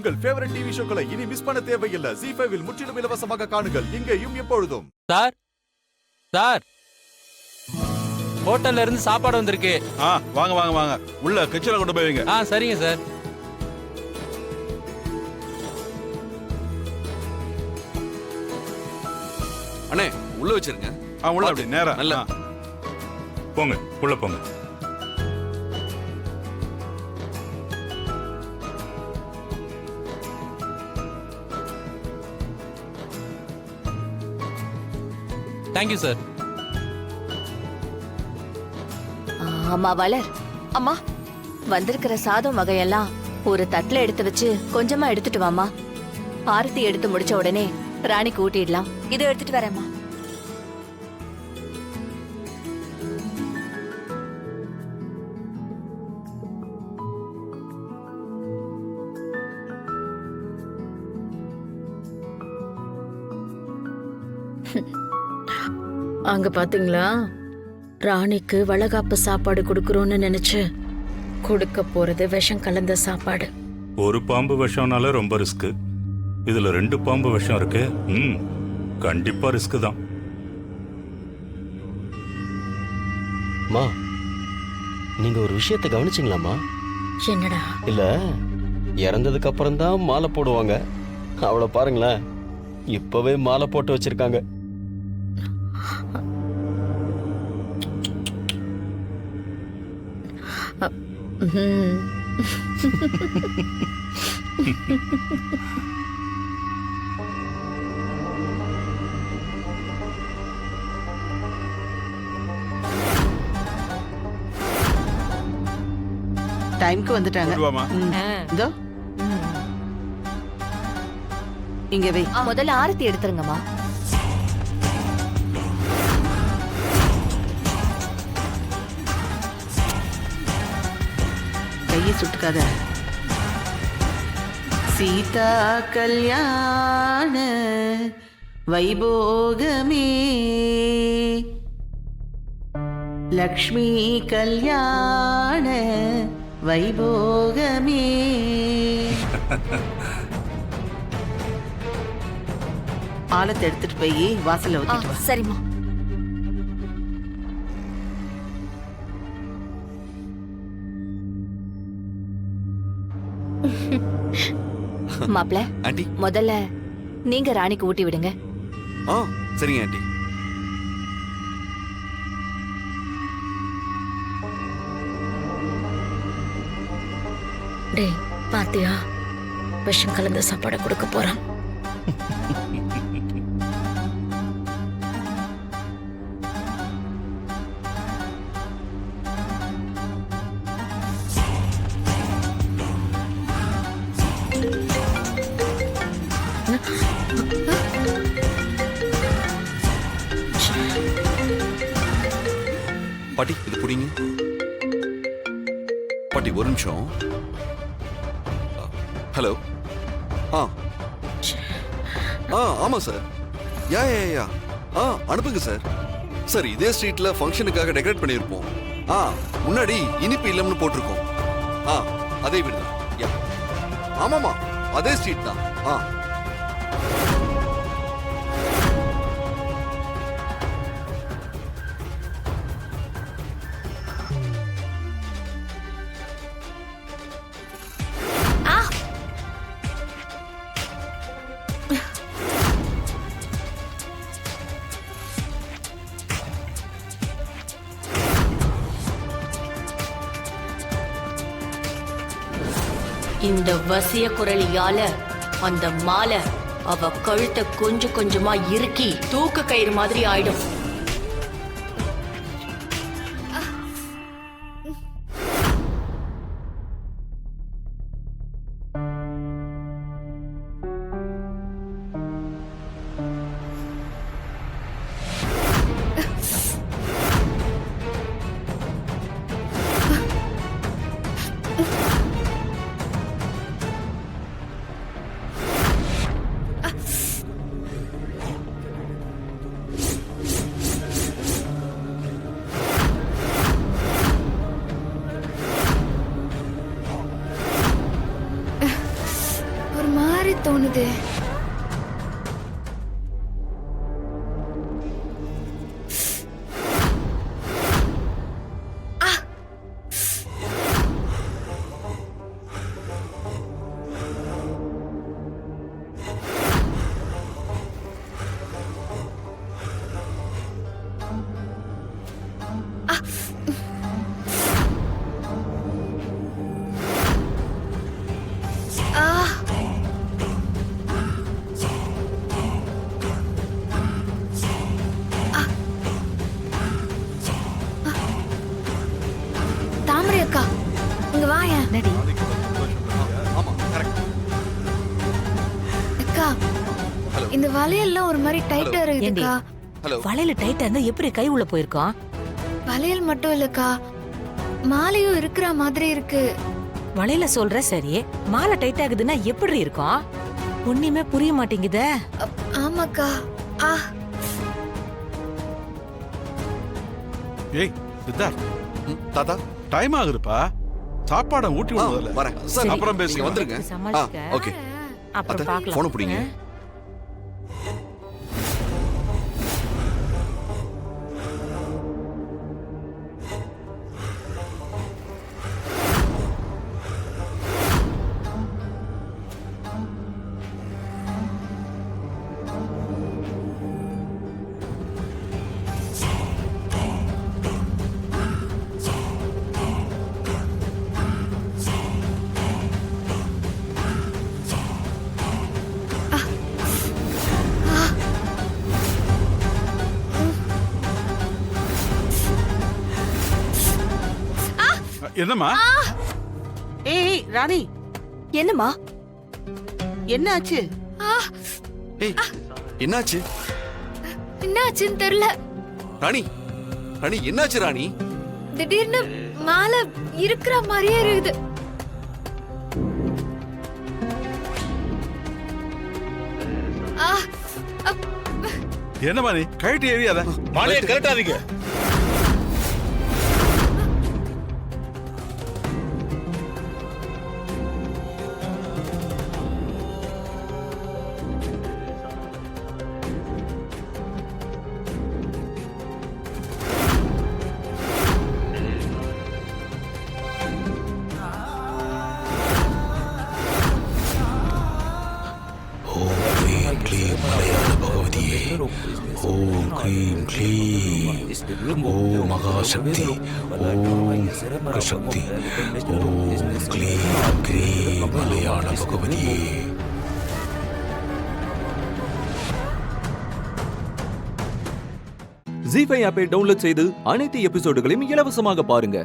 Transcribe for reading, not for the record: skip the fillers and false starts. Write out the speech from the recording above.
உங்கள் favourite TV ஷோக்களை இனி miss பண்ண தேவையில்லை. ZEE5 இல் முற்றிலும் இலவசமாக காணுங்கள், இங்கேயும் எப்பொழுதும். சார் சார், ஹோட்டல்ல இருந்து சாப்பாடு வந்திருக்கு. வாங்க வாங்க வாங்க, உள்ள கிச்சன்ல கொண்டு போய் வைங்க. சரிங்க சார். அண்ணே உள்ள வச்சிருங்க. உள்ள அப்படி நேரா நல்ல போங்க, உள்ள போங்க. Thank you sir. அம்மா வளர், அம்மா வந்திருக்கிற சாதம் வகையெல்லாம் ஒரு தட்டுல எடுத்து வச்சு கொஞ்சமா எடுத்துட்டு வாமா. ஆரத்தி எடுத்து முடிச்ச உடனே ராணிக்கு ஊட்டிடலாம். இதை எடுத்துட்டு வரேம்மா. அங்க பாத்தீங்களா, ராணிக்கு வளகாப்பு சாப்பாடு கொடுக்கறோம்னு நினைச்சு கொடுக்க போறது விஷம் கலந்த சாப்பாடு. ஒரு பாம்பு விஷம்னால ரொம்ப ரிஸ்க். இதுல 2 பாம்பு விஷம் இருக்கு. கண்டிப்பா ரிஸ்க் தான். மா, நீங்க ஒரு விஷயத்தை கவனிச்சிங்களாமா? என்னடா? இல்ல, இறந்ததுக்கு அப்புறம் தான் மாலை போடுவாங்க. அவளை பாருங்களேன், இப்பவே மாலை போட்டு வச்சிருக்காங்க. டைம்க்கு வந்துட்டாங்க. இதோ இங்க வை. முதல்ல ஆரத்தி எடுத்துருங்கம்மா. கையை சுட்டுக்காத. சீதா கல்யாண வைபோகமே, லக்ஷ்மி கல்யாண வைபோகமே. ஆலத்தை எடுத்துட்டு போய் வாசல்ல ஊத்திட்டு வா. சரிம்மா. மாப்ள, ஆண்டி. முதல்ல நீங்க ராணிக்கு ஊட்டி விடுங்க. சரிங்க ஆண்டி. டேய், பாத்தியா, விஷம் கலந்த சாப்பாடு கொடுக்க போறான். பாட்டி இது புடிங்க. பாட்டி ஒரு நிமிஷம். ஹலோ. ஆமா சார். யா யா யா அனுப்புங்க சார். சார், இதே ஸ்ட்ரீட்ல ஃபங்க்ஷனுக்காக டெக்கரேட் பண்ணியிருப்போம். முன்னாடி இனிப்பு இல்லம்னு போட்டிருக்கோம். அதே வீடு தான். யா ஆமாமா, அதே ஸ்ட்ரீட் தான். இந்த வசிய குரலியால அந்த மாலை அவ கழுத்தை கொஞ்சம் கொஞ்சமா இறுக்கி தூக்கு கயிறு மாதிரி ஆயிடும். ஒரு மாதிரி தோணுது. தாமரை அக்கா, இங்க வாயேன். ஆமா கரெக்ட். அக்கா, இந்த வளையல்லாம் ஒரு மாதிரி டைட்டா இருக்குக்கா. ஹலோ. வளையல டைட்டா இருந்தா எப்படி கை உள்ள போயிருக்கோம்? வளையல் மட்டும் இல்லக்கா, மாலையும் இருக்கிற மாதிரி இருக்கு. வளையல சொல்ற சரி, மாலை டைட் ஆகுதுன்னா எப்படி இருக்கும்? ஒண்ணுமே புரிய மாட்டேங்குதே. ஆமாக்கா. ஆ, ஏய் சித்தார்த், தாத்தா டைம் ஆகுதுப்பா. சாப்பாடை ஊட்டி ஆ, விடுவதில்ல. வரேன் சார். அப்புறம் பேசுங்க. நீங்க வந்துருங்க. சமாளிக்க. ஓகே. அப்புறம் பார்க்கலாம். போன பிடிங்க. என்னம்மா? ஏய் ராணி, என்னம்மா? என்ன ஆச்சு? ஏய் என்னாச்சு என்னாச்சுன்னு தெரியல. ராணி? ராணி என்னாச்சு ராணி? திடீர்னு மாலை இருக்கிற மாதிரியே இருக்குது. ஆ, என்னம்மா நீ கைட்டு எரியாத. மாலையை கழட்டாதீங்க. ஓம் க்ரீம் க்ளீம் ஓம் மகாசக்தி ஓம் பிரசக்தி ஓம் க்ளீம் க்ரீம் மலையாள பகவதியே. ஜீ5 ஆப்பை டவுன்லோட் செய்து அனைத்து எபிசோடுகளையும் இலவசமாக பாருங்க.